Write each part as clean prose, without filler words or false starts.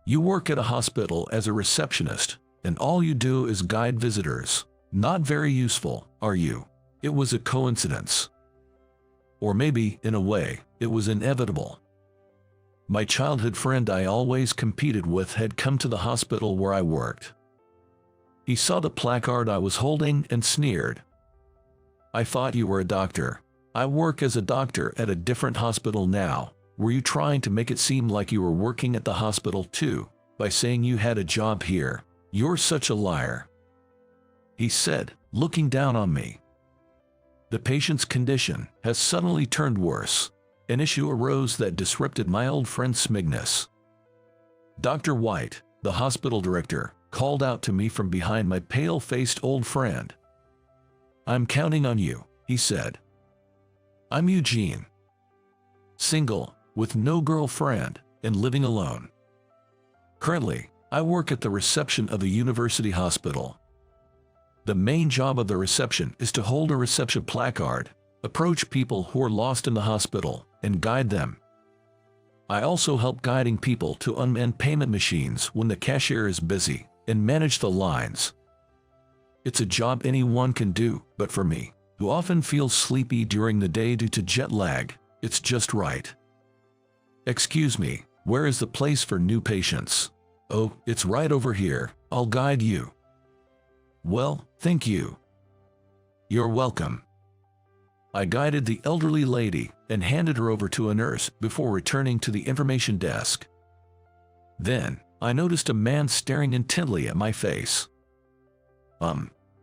You work at a hospital as a receptionist, and all you do is guide visitors. Not very useful, are you? It was a coincidence. Or maybe, in a way, it was inevitable. My childhood friend I always competed with had come to the hospital where I worked. He saw the placard I was holding and sneered. I thought you were a doctor. I work as a doctor at a different hospital now. Were you trying to make it seem like you were working at the hospital too, by saying you had a job here? You're such a liar, he said, looking down on me. The patient's condition has suddenly turned worse. An issue arose that disrupted my old friend's smugness. Dr. White, the hospital director, called out to me from behind my pale-faced old friend. I'm counting on you, he said. I'm Eugene. Single, with no girlfriend, and living alone. Currently, I work at the reception of a university hospital. The main job of the reception is to hold a reception placard, approach people who are lost in the hospital, and guide them. I also help guiding people to unmanned payment machines when the cashier is busy, and manage the lines. It's a job anyone can do, but for me, who often feels sleepy during the day due to jet lag, it's just right. Excuse me, where is the place for new patients? Oh, it's right over here. I'll guide you. Well, thank you. You're welcome. I guided the elderly lady and handed her over to a nurse before returning to the information desk. Then, I noticed a man staring intently at my face.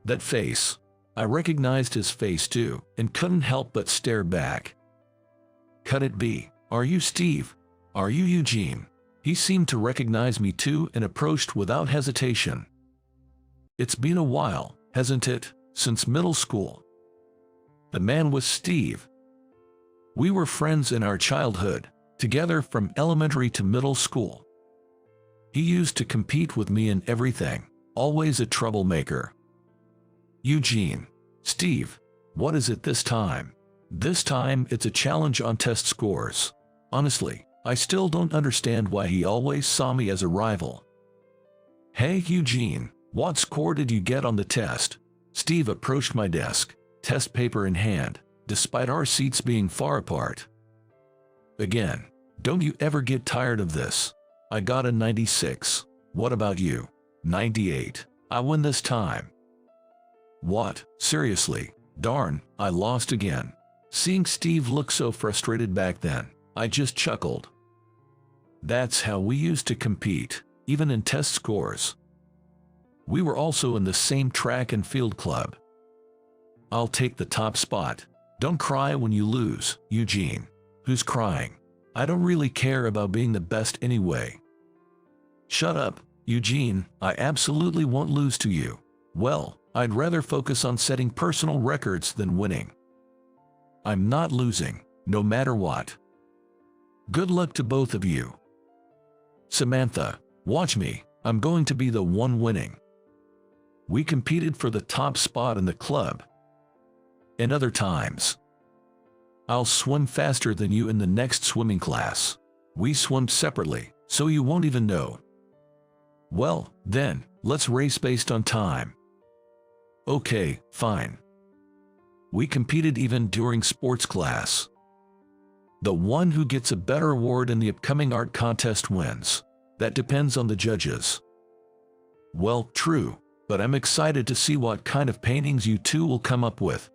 That face. I recognized his face too, and couldn't help but stare back. Could it be? Are you Steve? Are you Eugene? He seemed to recognize me too and approached without hesitation. It's been a while, hasn't it, since middle school? The man was Steve. We were friends in our childhood, together from elementary to middle school. He used to compete with me in everything, always a troublemaker. Eugene. Steve. What is it this time? This time it's a challenge on test scores. Honestly, I still don't understand why he always saw me as a rival. Hey Eugene, what score did you get on the test? Steve approached my desk, test paper in hand, despite our seats being far apart. Again, don't you ever get tired of this? I got a 96. What about you? 98. I win this time. What? Seriously? Darn, I lost again. Seeing Steve look so frustrated back then, I just chuckled. That's how we used to compete, even in test scores. We were also in the same track and field club. I'll take the top spot. Don't cry when you lose, Eugene. Who's crying? I don't really care about being the best anyway. Shut up, Eugene. I absolutely won't lose to you. Well, I'd rather focus on setting personal records than winning. I'm not losing, no matter what. Good luck to both of you. Samantha, watch me. I'm going to be the one winning. We competed for the top spot in the club. And other times. I'll swim faster than you in the next swimming class. We swim separately, so you won't even know. Well, then, let's race based on time. Okay, fine. We competed even during sports class. The one who gets a better award in the upcoming art contest wins. That depends on the judges. Well, true, but I'm excited to see what kind of paintings you two will come up with.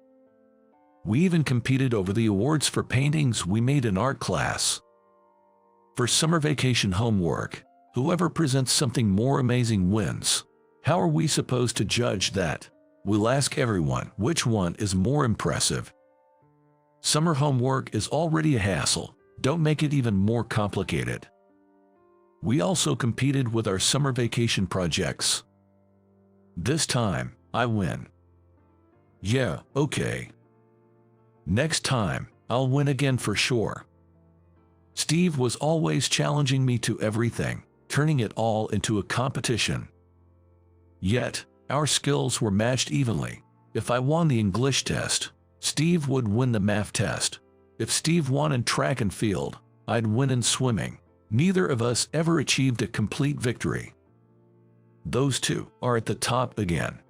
We even competed over the awards for paintings we made in art class. For summer vacation homework, whoever presents something more amazing wins. How are we supposed to judge that? We'll ask everyone which one is more impressive. Summer homework is already a hassle. Don't make it even more complicated. We also competed with our summer vacation projects. This time, I win. Yeah, okay. Next time, I'll win again for sure. Steve was always challenging me to everything, turning it all into a competition. Yet, our skills were matched evenly. If I won the English test, Steve would win the math test. If Steve won in track and field, I'd win in swimming. Neither of us ever achieved a complete victory. Those two are at the top again.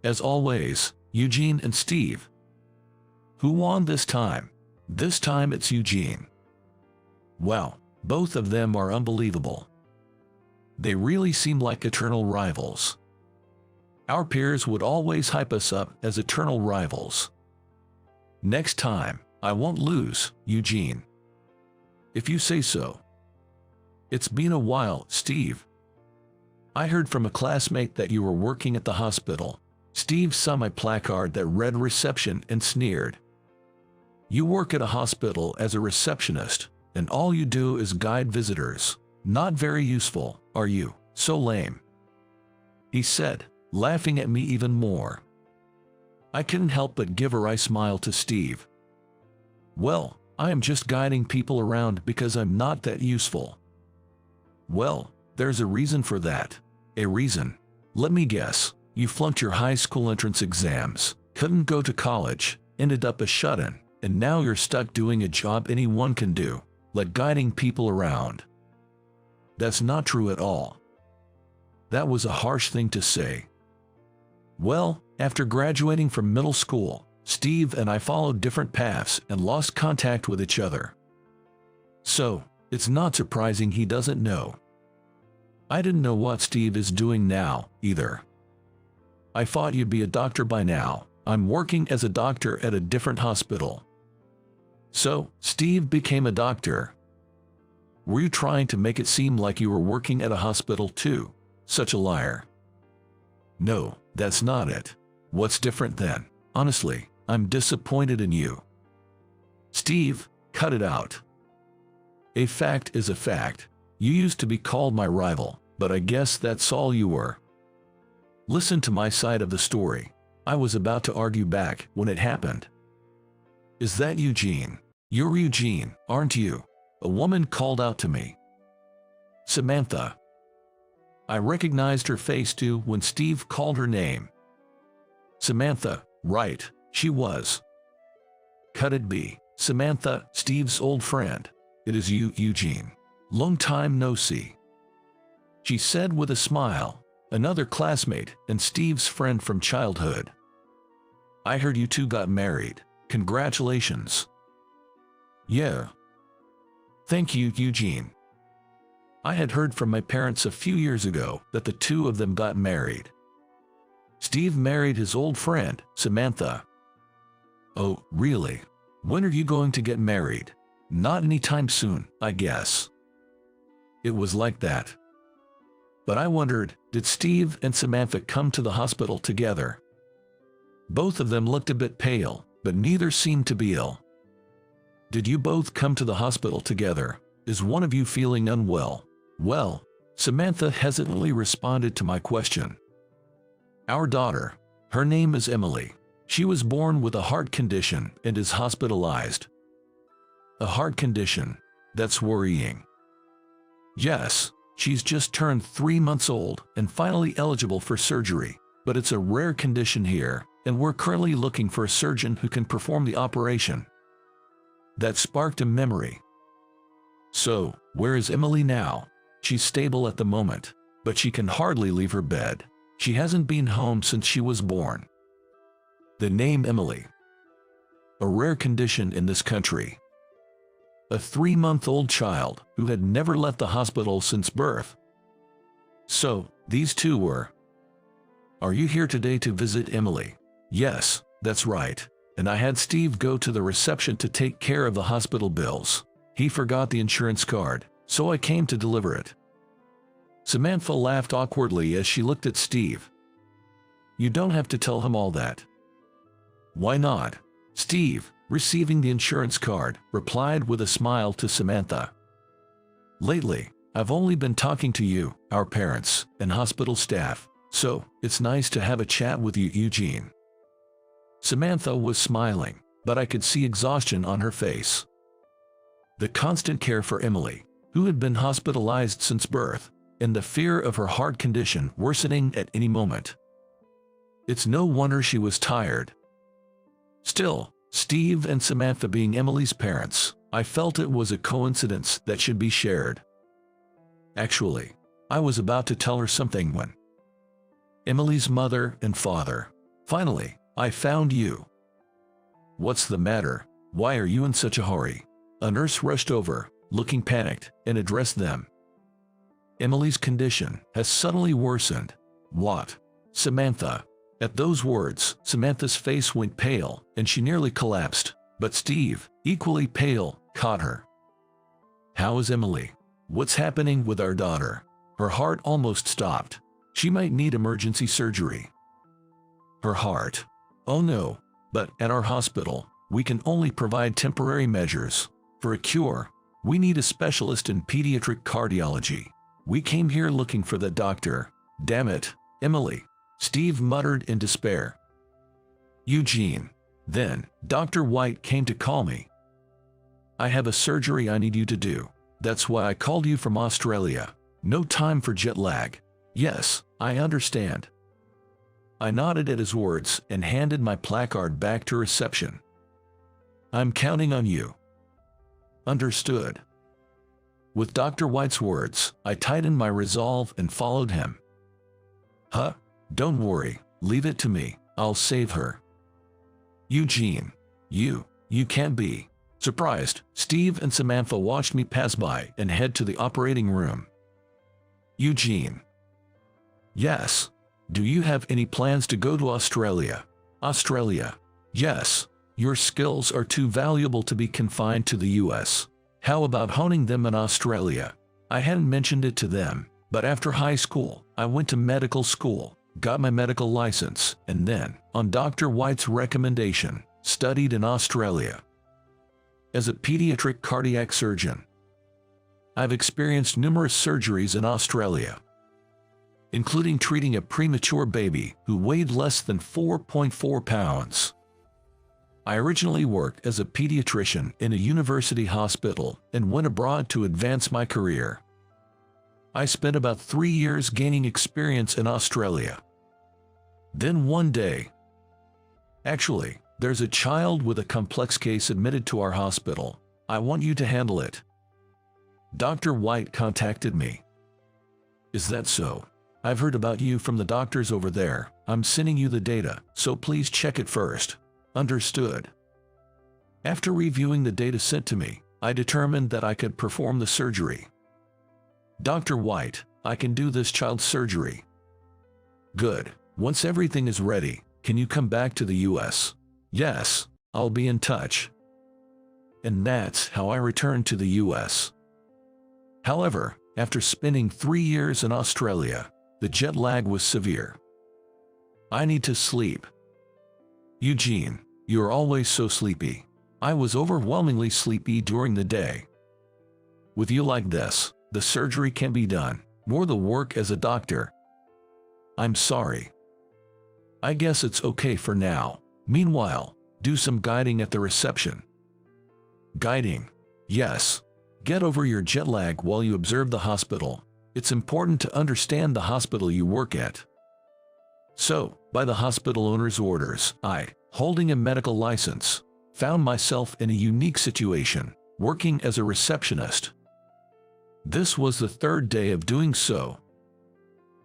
As always, Eugene and Steve. Who won this time? This time it's Eugene. Wow, both of them are unbelievable. They really seem like eternal rivals. Our peers would always hype us up as eternal rivals. Next time, I won't lose, Eugene. If you say so. It's been a while, Steve. I heard from a classmate that you were working at the hospital. Steve saw my placard that read reception and sneered. You work at a hospital as a receptionist, and all you do is guide visitors. Not very useful, are you? So lame. He said, laughing at me even more. I couldn't help but give a wry smile to Steve. Well, I am just guiding people around because I'm not that useful. Well, there's a reason for that. A reason. Let me guess. You flunked your high school entrance exams, couldn't go to college, ended up a shut-in, and now you're stuck doing a job anyone can do, like guiding people around. That's not true at all. That was a harsh thing to say. Well, after graduating from middle school, Steve and I followed different paths and lost contact with each other. So, it's not surprising he doesn't know. I didn't know what Steve is doing now, either. I thought you'd be a doctor by now. I'm working as a doctor at a different hospital. So, Steve became a doctor. Were you trying to make it seem like you were working at a hospital too? Such a liar. No, that's not it. What's different then? Honestly, I'm disappointed in you. Steve, cut it out. A fact is a fact. You used to be called my rival, but I guess that's all you were. Listen to my side of the story. I was about to argue back when it happened. Is that Eugene? You're Eugene, aren't you? A woman called out to me. Samantha. I recognized her face too when Steve called her name. Samantha, right, she was. Could it be Samantha, Steve's old friend? It is you, Eugene. Long time no see. She said with a smile. Another classmate and Steve's friend from childhood. I heard you two got married. Congratulations. Yeah. Thank you, Eugene. I had heard from my parents a few years ago that the two of them got married. Steve married his old friend, Samantha. Oh, really? When are you going to get married? Not anytime soon, I guess. It was like that. But I wondered, did Steve and Samantha come to the hospital together? Both of them looked a bit pale, but neither seemed to be ill. Did you both come to the hospital together? Is one of you feeling unwell? Well, Samantha hesitantly responded to my question. Our daughter, her name is Emily. She was born with a heart condition and is hospitalized. A heart condition? That's worrying. Yes. She's just turned 3 months old and finally eligible for surgery, but it's a rare condition here, and we're currently looking for a surgeon who can perform the operation. That sparked a memory. So, where is Emily now? She's stable at the moment, but she can hardly leave her bed. She hasn't been home since she was born. The name Emily. A rare condition in this country. A 3-month-old child who had never left the hospital since birth. So, these two were. Are you here today to visit Emily? Yes, that's right. And I had Steve go to the reception to take care of the hospital bills. He forgot the insurance card, so I came to deliver it. Samantha laughed awkwardly as she looked at Steve. You don't have to tell him all that. Why not? Steve, receiving the insurance card, replied with a smile to Samantha. Lately, I've only been talking to you, our parents, and hospital staff, so it's nice to have a chat with you, Eugene. Samantha was smiling, but I could see exhaustion on her face. The constant care for Emily, who had been hospitalized since birth, and the fear of her heart condition worsening at any moment. It's no wonder she was tired. Still, Steve and Samantha being Emily's parents, I felt it was a coincidence that should be shared. Actually, I was about to tell her something when Emily's mother and father. Finally, I found you. What's the matter? Why are you in such a hurry? A nurse rushed over, looking panicked, and addressed them. Emily's condition has suddenly worsened. What? Samantha. At those words, Samantha's face went pale, and she nearly collapsed. But Steve, equally pale, caught her. How is Emily? What's happening with our daughter? Her heart almost stopped. She might need emergency surgery. Her heart? Oh no. But at our hospital, we can only provide temporary measures. For a cure, we need a specialist in pediatric cardiology. We came here looking for the doctor. Damn it, Emily. Steve muttered in despair. Eugene. Then, Dr. White came to call me. I have a surgery I need you to do. That's why I called you from Australia. No time for jet lag. Yes, I understand. I nodded at his words and handed my placard back to reception. I'm counting on you. Understood. With Dr. White's words, I tightened my resolve and followed him. Huh? Don't worry, leave it to me. I'll save her. Eugene. You can't be. Surprised, Steve and Samantha watched me pass by and head to the operating room. Eugene. Yes. Do you have any plans to go to Australia? Australia. Yes. Your skills are too valuable to be confined to the US. How about honing them in Australia? I hadn't mentioned it to them, but after high school, I went to medical school, got my medical license, and then, on Dr. White's recommendation, studied in Australia. As a pediatric cardiac surgeon, I've experienced numerous surgeries in Australia, including treating a premature baby who weighed less than 4.4 pounds. I originally worked as a pediatrician in a university hospital and went abroad to advance my career. I spent about 3 years gaining experience in Australia. Then one day, actually, there's a child with a complex case admitted to our hospital. I want you to handle it. Dr. White contacted me. Is that so? I've heard about you from the doctors over there. I'm sending you the data, so please check it first. Understood. After reviewing the data sent to me, I determined that I could perform the surgery. Dr. White, I can do this child's surgery. Good. Once everything is ready, can you come back to the US? Yes, I'll be in touch. And that's how I returned to the US. However, after spending 3 years in Australia, the jet lag was severe. I need to sleep. Eugene, you're always so sleepy. I was overwhelmingly sleepy during the day. With you like this, the surgery can be done. More the work as a doctor. I'm sorry. I guess it's okay for now. Meanwhile, do some guiding at the reception. Guiding? Yes. Get over your jet lag while you observe the hospital. It's important to understand the hospital you work at. So, by the hospital owner's orders, I, holding a medical license, found myself in a unique situation, working as a receptionist. This was the 3rd day of doing so.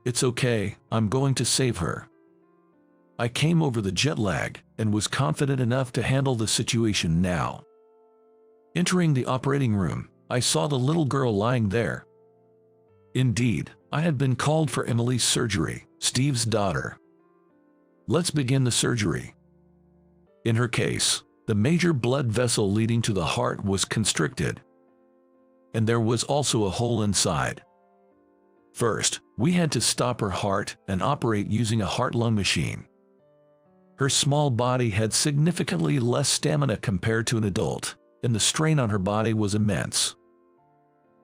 It's okay, I'm going to save her. I came over the jet lag and was confident enough to handle the situation now. Entering the operating room, I saw the little girl lying there. Indeed, I had been called for Emily's surgery, Steve's daughter. Let's begin the surgery. In her case, the major blood vessel leading to the heart was constricted, and there was also a hole inside. First, we had to stop her heart and operate using a heart-lung machine. Her small body had significantly less stamina compared to an adult, and the strain on her body was immense.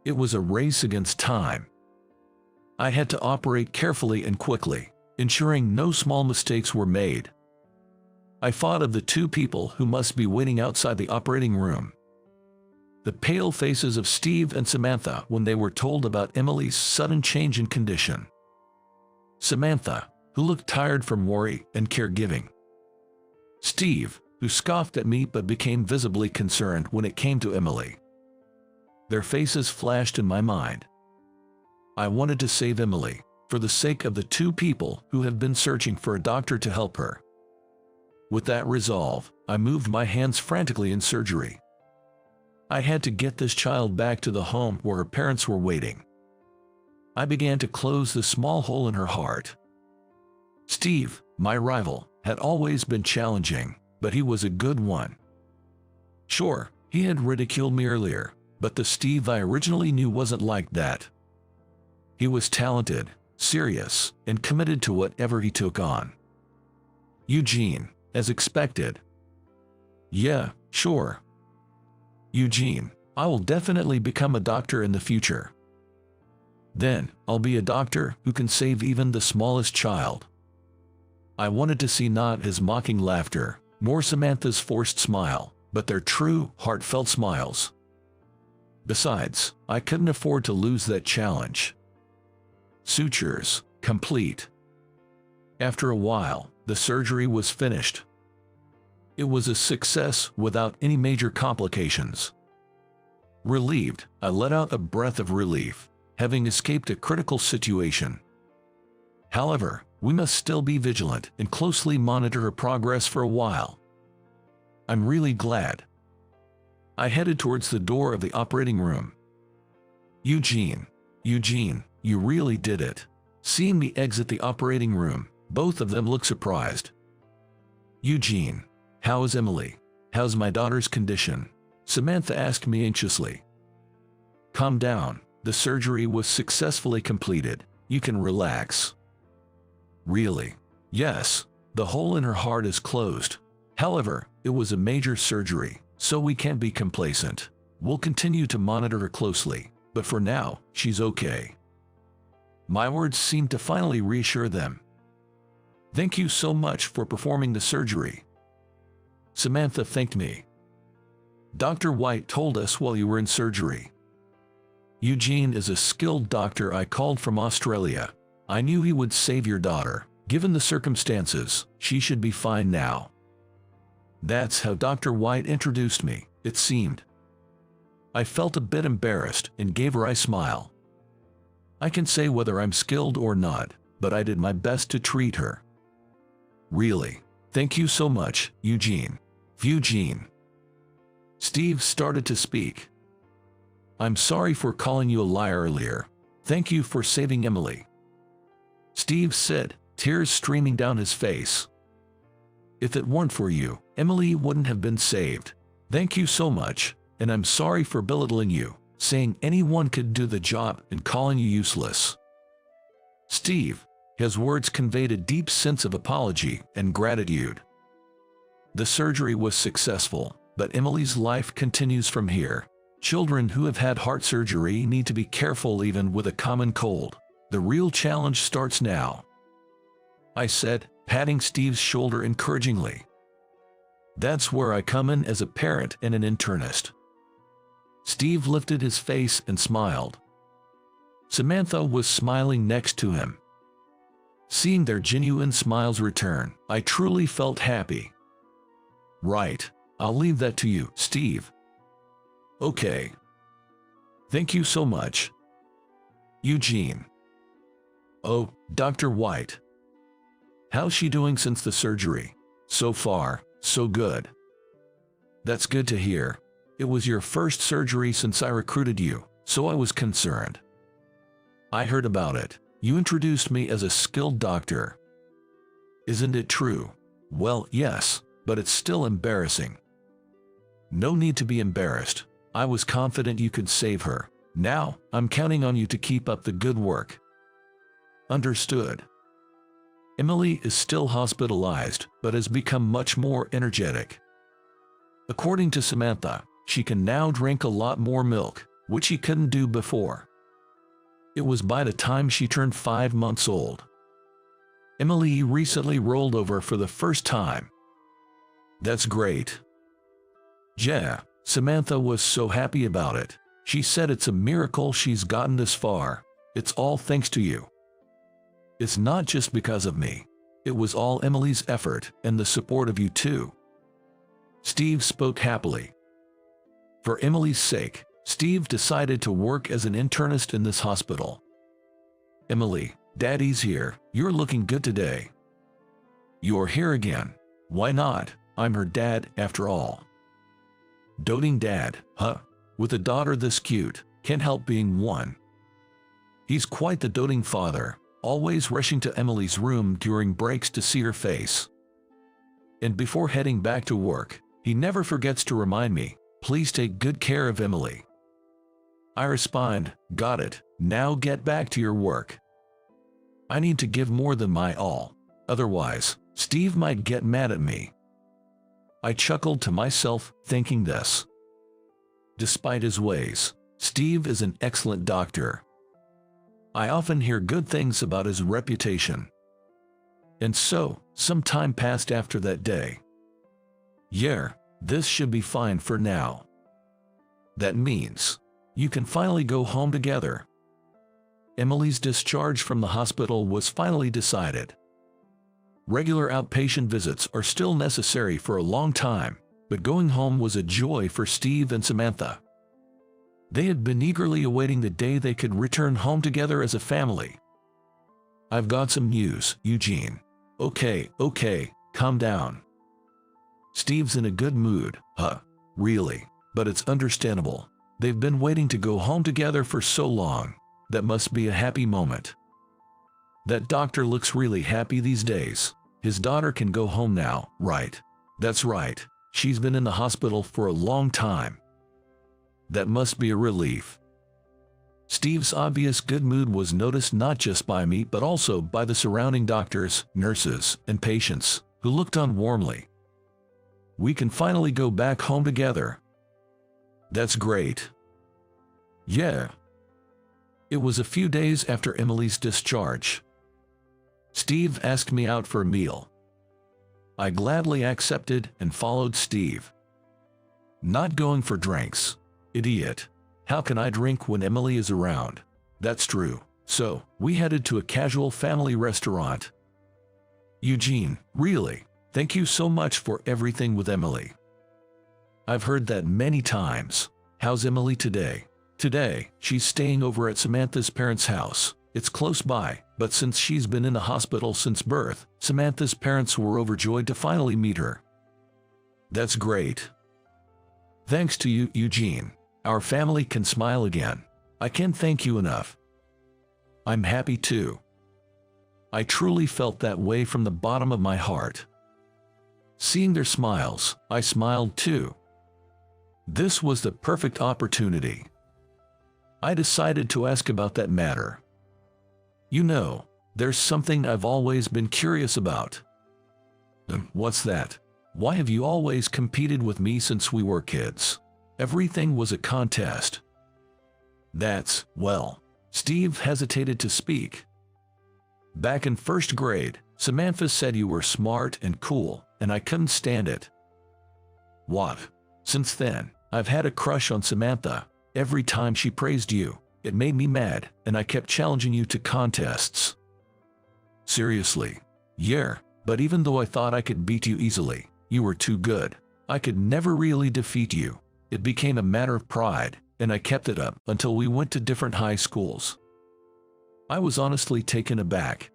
It was a race against time. I had to operate carefully and quickly, ensuring no small mistakes were made. I thought of the 2 people who must be waiting outside the operating room. The pale faces of Steve and Samantha when they were told about Emily's sudden change in condition. Samantha, who looked tired from worry and caregiving. Steve, who scoffed at me but became visibly concerned when it came to Emily. Their faces flashed in my mind. I wanted to save Emily, for the sake of the two people who have been searching for a doctor to help her. With that resolve, I moved my hands frantically in surgery. I had to get this child back to the home where her parents were waiting. I began to close the small hole in her heart. Steve, my rival, had always been challenging, but he was a good one. Sure, he had ridiculed me earlier, but the Steve I originally knew wasn't like that. He was talented, serious, and committed to whatever he took on. Eugene, as expected. Yeah, sure. Eugene, I will definitely become a doctor in the future. Then, I'll be a doctor who can save even the smallest child. I wanted to see not his mocking laughter, nor Samantha's forced smile, but their true, heartfelt smiles. Besides, I couldn't afford to lose that challenge. Sutures, complete. After a while, the surgery was finished. It was a success without any major complications. Relieved, I let out a breath of relief, having escaped a critical situation. However, we must still be vigilant and closely monitor her progress for a while. I'm really glad. I headed towards the door of the operating room. Eugene, you really did it. Seeing me exit the operating room, both of them looked surprised. Eugene, how is Emily? How's my daughter's condition? Samantha asked me anxiously. Calm down, the surgery was successfully completed. You can relax. Really? Yes, the hole in her heart is closed. However, it was a major surgery, so we can't be complacent. We'll continue to monitor her closely, but for now, she's okay. My words seemed to finally reassure them. Thank you so much for performing the surgery. Samantha thanked me. Dr. White told us while you were in surgery. Eugene is a skilled doctor I called from Australia. I knew he would save your daughter. Given the circumstances, she should be fine now. That's how Dr. White introduced me, it seemed. I felt a bit embarrassed and gave her a smile. I can say whether I'm skilled or not, but I did my best to treat her. Really, thank you so much, Eugene. Eugene. Steve started to speak. I'm sorry for calling you a liar earlier. Thank you for saving Emily. Steve said, tears streaming down his face. If it weren't for you, Emily wouldn't have been saved. Thank you so much, and I'm sorry for belittling you, saying anyone could do the job and calling you useless. Steve, his words conveyed a deep sense of apology and gratitude. The surgery was successful, but Emily's life continues from here. Children who have had heart surgery need to be careful even with a common cold. The real challenge starts now. I said, patting Steve's shoulder encouragingly. That's where I come in as a parent and an internist. Steve lifted his face and smiled. Samantha was smiling next to him. Seeing their genuine smiles return, I truly felt happy. Right, I'll leave that to you, Steve. Okay. Thank you so much. Eugene. Oh, Dr. White. How's she doing since the surgery? So far, so good. That's good to hear. It was your first surgery since I recruited you, so I was concerned. I heard about it. You introduced me as a skilled doctor. Isn't it true? Well, yes, but it's still embarrassing. No need to be embarrassed. I was confident you could save her. Now, I'm counting on you to keep up the good work. Understood. Emily is still hospitalized, but has become much more energetic. According to Samantha, she can now drink a lot more milk, which she couldn't do before. It was by the time she turned 5 months old. Emily recently rolled over for the first time. That's great. Yeah, Samantha was so happy about it. She said it's a miracle she's gotten this far. It's all thanks to you. It's not just because of me. It was all Emily's effort and the support of you too. Steve spoke happily. For Emily's sake, Steve decided to work as an internist in this hospital. Emily, Daddy's here. You're looking good today. You're here again. Why not? I'm her dad, after all. Doting dad, huh? With a daughter this cute, can't help being one. He's quite the doting father, always rushing to Emily's room during breaks to see her face. And before heading back to work, he never forgets to remind me, please take good care of Emily. I respond, got it, now get back to your work. I need to give more than my all, otherwise, Steve might get mad at me. I chuckled to myself, thinking this. Despite his ways, Steve is an excellent doctor. I often hear good things about his reputation. And so, some time passed after that day. Yeah, this should be fine for now. That means, you can finally go home together. Emily's discharge from the hospital was finally decided. Regular outpatient visits are still necessary for a long time, but going home was a joy for Steve and Samantha. They had been eagerly awaiting the day they could return home together as a family. I've got some news, Eugene. Okay, calm down. Steve's in a good mood, huh? Really? But it's understandable. They've been waiting to go home together for so long. That must be a happy moment. That doctor looks really happy these days. His daughter can go home now, right? That's right. She's been in the hospital for a long time. That must be a relief. Steve's obvious good mood was noticed not just by me but also by the surrounding doctors, nurses, and patients, who looked on warmly. We can finally go back home together. That's great. Yeah. It was a few days after Emily's discharge. Steve asked me out for a meal. I gladly accepted and followed Steve. Not going for drinks. Idiot. How can I drink when Emily is around? That's true. So, we headed to a casual family restaurant. Eugene, really, thank you so much for everything with Emily. I've heard that many times. How's Emily today? Today, she's staying over at Samantha's parents' house. It's close by, but since she's been in the hospital since birth, Samantha's parents were overjoyed to finally meet her. That's great. Thanks to you, Eugene. Our family can smile again. I can't thank you enough. I'm happy too. I truly felt that way from the bottom of my heart. Seeing their smiles, I smiled too. This was the perfect opportunity. I decided to ask about that matter. You know, there's something I've always been curious about. What's that? Why have you always competed with me since we were kids? Everything was a contest. That's, well, Steve hesitated to speak. Back in first grade, Samantha said you were smart and cool, and I couldn't stand it. What? Since then, I've had a crush on Samantha. Every time she praised you, it made me mad, and I kept challenging you to contests. Seriously? Yeah, but even though I thought I could beat you easily, you were too good. I could never really defeat you. It became a matter of pride, and I kept it up until we went to different high schools. I was honestly taken aback.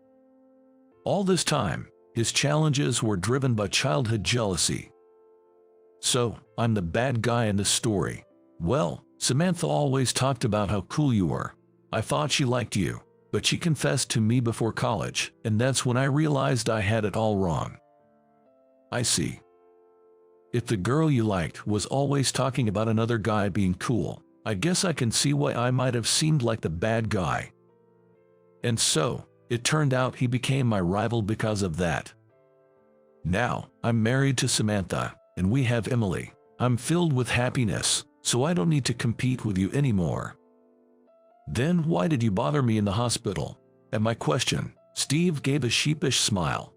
All this time, his challenges were driven by childhood jealousy. So, I'm the bad guy in this story. Well, Samantha always talked about how cool you were. I thought she liked you, but she confessed to me before college, and that's when I realized I had it all wrong. I see. If the girl you liked was always talking about another guy being cool, I guess I can see why I might have seemed like the bad guy. And so, it turned out he became my rival because of that. Now, I'm married to Samantha, and we have Emily. I'm filled with happiness, so I don't need to compete with you anymore. Then why did you bother me in the hospital? At my question, Steve gave a sheepish smile.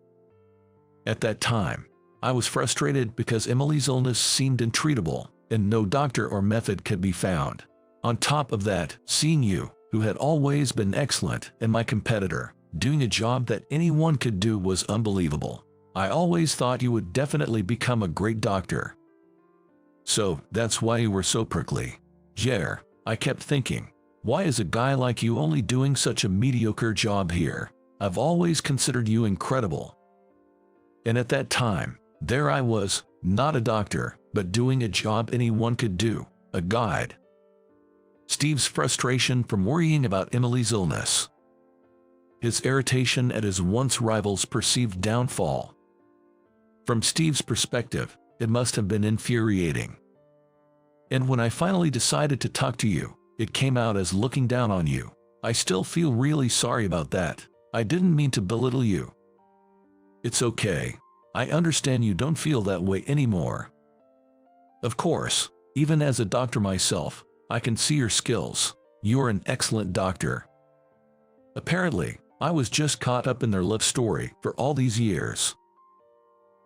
At that time, I was frustrated because Emily's illness seemed intreatable, and no doctor or method could be found. On top of that, seeing you, who had always been excellent, and my competitor, doing a job that anyone could do was unbelievable. I always thought you would definitely become a great doctor. So, that's why you were so prickly. Yeah, I kept thinking, why is a guy like you only doing such a mediocre job here? I've always considered you incredible. And at that time, there I was, not a doctor, but doing a job anyone could do, a guide. Steve's frustration from worrying about Emily's illness. His irritation at his once rival's perceived downfall. From Steve's perspective, it must have been infuriating. And when I finally decided to talk to you, it came out as looking down on you. I still feel really sorry about that. I didn't mean to belittle you. It's okay. I understand you don't feel that way anymore. Of course, even as a doctor myself, I can see your skills. You're an excellent doctor. Apparently, I was just caught up in their love story for all these years.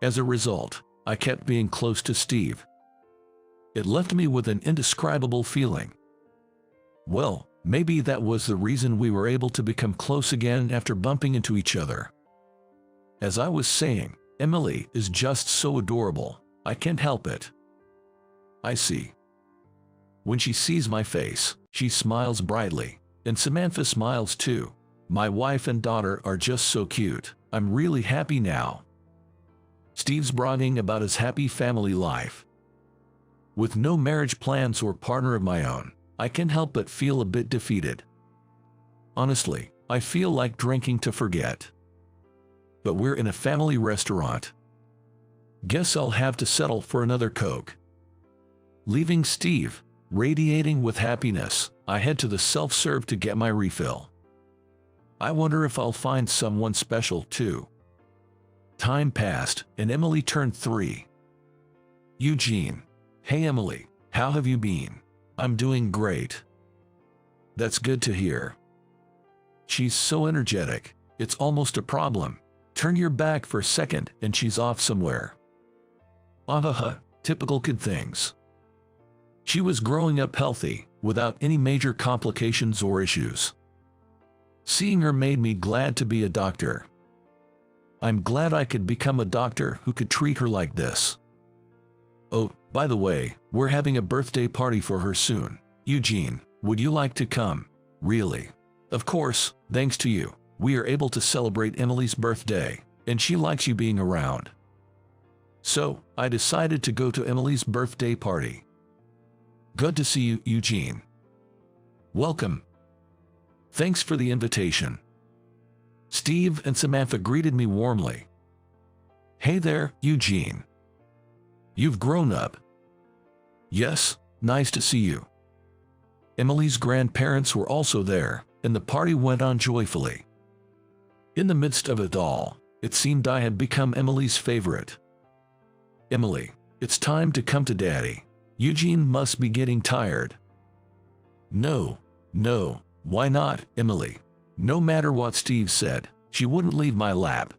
As a result, I kept being close to Steve. It left me with an indescribable feeling. Well, maybe that was the reason we were able to become close again after bumping into each other. As I was saying, Emily is just so adorable. I can't help it. I see. When she sees my face, she smiles brightly, and Samantha smiles too. My wife and daughter are just so cute. I'm really happy now. Steve's bragging about his happy family life. With no marriage plans or partner of my own, I can't help but feel a bit defeated. Honestly, I feel like drinking to forget. But we're in a family restaurant. Guess I'll have to settle for another Coke. Leaving Steve, radiating with happiness, I head to the self-serve to get my refill. I wonder if I'll find someone special too. Time passed, and Emily turned 3. Eugene. Hey Emily, how have you been? I'm doing great. That's good to hear. She's so energetic, it's almost a problem. Turn your back for a second and she's off somewhere. Typical kid things. She was growing up healthy, without any major complications or issues. Seeing her made me glad to be a doctor. I'm glad I could become a doctor who could treat her like this. Oh, by the way, we're having a birthday party for her soon. Eugene, would you like to come? Really? Of course, thanks to you, we are able to celebrate Emily's birthday, and she likes you being around. So, I decided to go to Emily's birthday party. Good to see you, Eugene. Welcome. Thanks for the invitation. Steve and Samantha greeted me warmly. Hey there, Eugene. You've grown up. Yes, nice to see you. Emily's grandparents were also there, and the party went on joyfully. In the midst of it all, it seemed I had become Emily's favorite. Emily, it's time to come to Daddy. Eugene must be getting tired. No, why not, Emily? No matter what Steve said, she wouldn't leave my lap.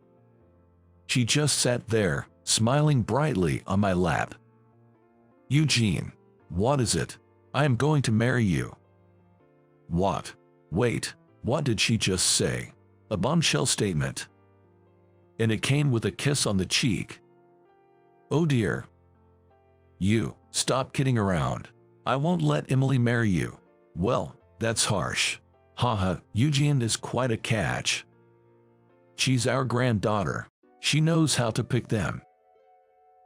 She just sat there, smiling brightly on my lap. Eugene, what is it? I am going to marry you. What? Wait, what did she just say? A bombshell statement. And it came with a kiss on the cheek. Oh dear. You, stop kidding around. I won't let Emily marry you. Well, that's harsh. Haha, Eugene is quite a catch. She's our granddaughter. She knows how to pick them.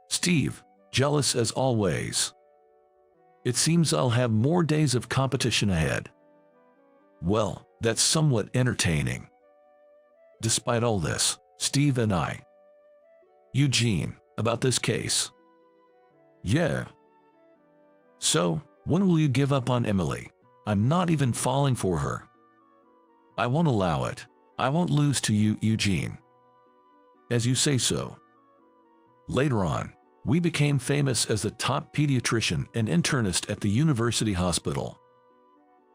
Steve, jealous as always. It seems I'll have more days of competition ahead. Well, that's somewhat entertaining. Despite all this, Steve and I. Eugene, about this case. Yeah. So, when will you give up on Emily? I'm not even falling for her. I won't allow it. I won't lose to you, Eugene. As you say so. Later on, we became famous as the top pediatrician and internist at the university hospital.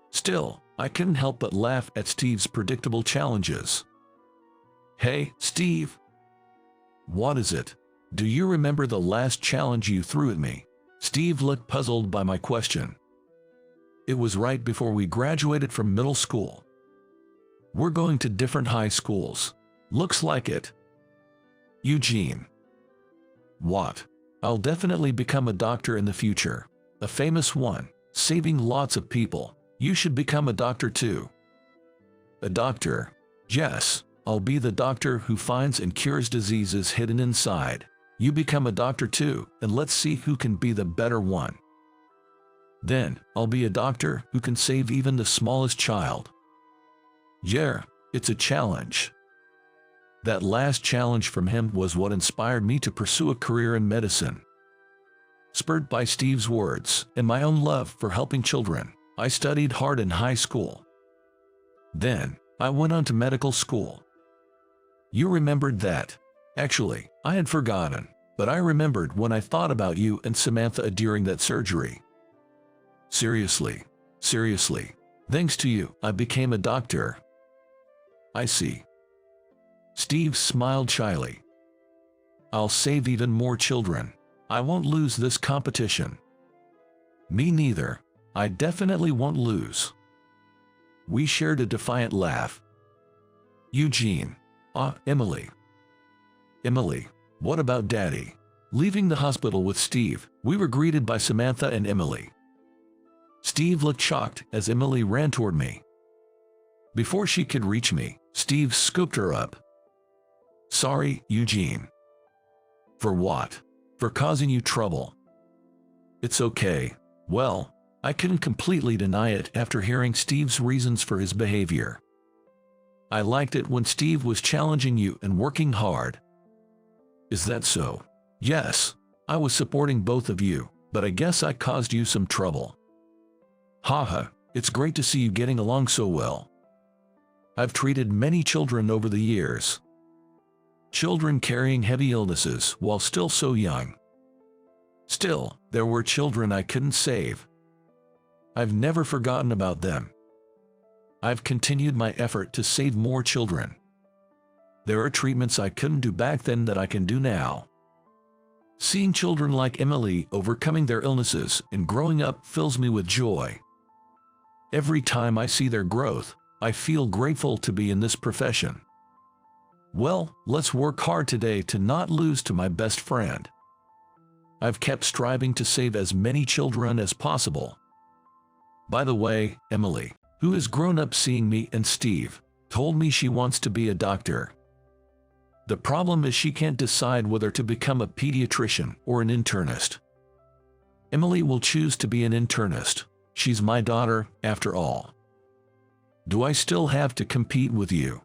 Still, I couldn't help but laugh at Steve's predictable challenges. Hey, Steve. What is it? Do you remember the last challenge you threw at me? Steve looked puzzled by my question. It was right before we graduated from middle school. We're going to different high schools. Looks like it. Eugene. What? I'll definitely become a doctor in the future. A famous one, saving lots of people. You should become a doctor too. A doctor? Yes, I'll be the doctor who finds and cures diseases hidden inside. You become a doctor too, and let's see who can be the better one. Then, I'll be a doctor who can save even the smallest child. Yeah, it's a challenge. That last challenge from him was what inspired me to pursue a career in medicine. Spurred by Steve's words and my own love for helping children, I studied hard in high school. Then, I went on to medical school. You remembered that? Actually, I had forgotten, but I remembered when I thought about you and Samantha during that surgery. Seriously. Thanks to you, I became a doctor. I see. Steve smiled shyly. I'll save even more children. I won't lose this competition. Me neither. I definitely won't lose. We shared a defiant laugh. Eugene. Emily. Emily, what about Daddy? Leaving the hospital with Steve, we were greeted by Samantha and Emily. Steve looked shocked as Emily ran toward me. Before she could reach me, Steve scooped her up. Sorry, Eugene. For what? For causing you trouble. It's okay. Well, I couldn't completely deny it after hearing Steve's reasons for his behavior. I liked it when Steve was challenging you and working hard. Is that so? Yes, I was supporting both of you, but I guess I caused you some trouble. Haha, it's great to see you getting along so well. I've treated many children over the years. Children carrying heavy illnesses while still so young. Still, there were children I couldn't save. I've never forgotten about them. I've continued my effort to save more children. There are treatments I couldn't do back then that I can do now. Seeing children like Emily overcoming their illnesses and growing up fills me with joy. Every time I see their growth, I feel grateful to be in this profession. Well, let's work hard today to not lose to my best friend. I've kept striving to save as many children as possible. By the way, Emily, who has grown up seeing me and Steve, told me she wants to be a doctor. The problem is she can't decide whether to become a pediatrician or an internist. Emily will choose to be an internist. She's my daughter, after all. Do I still have to compete with you?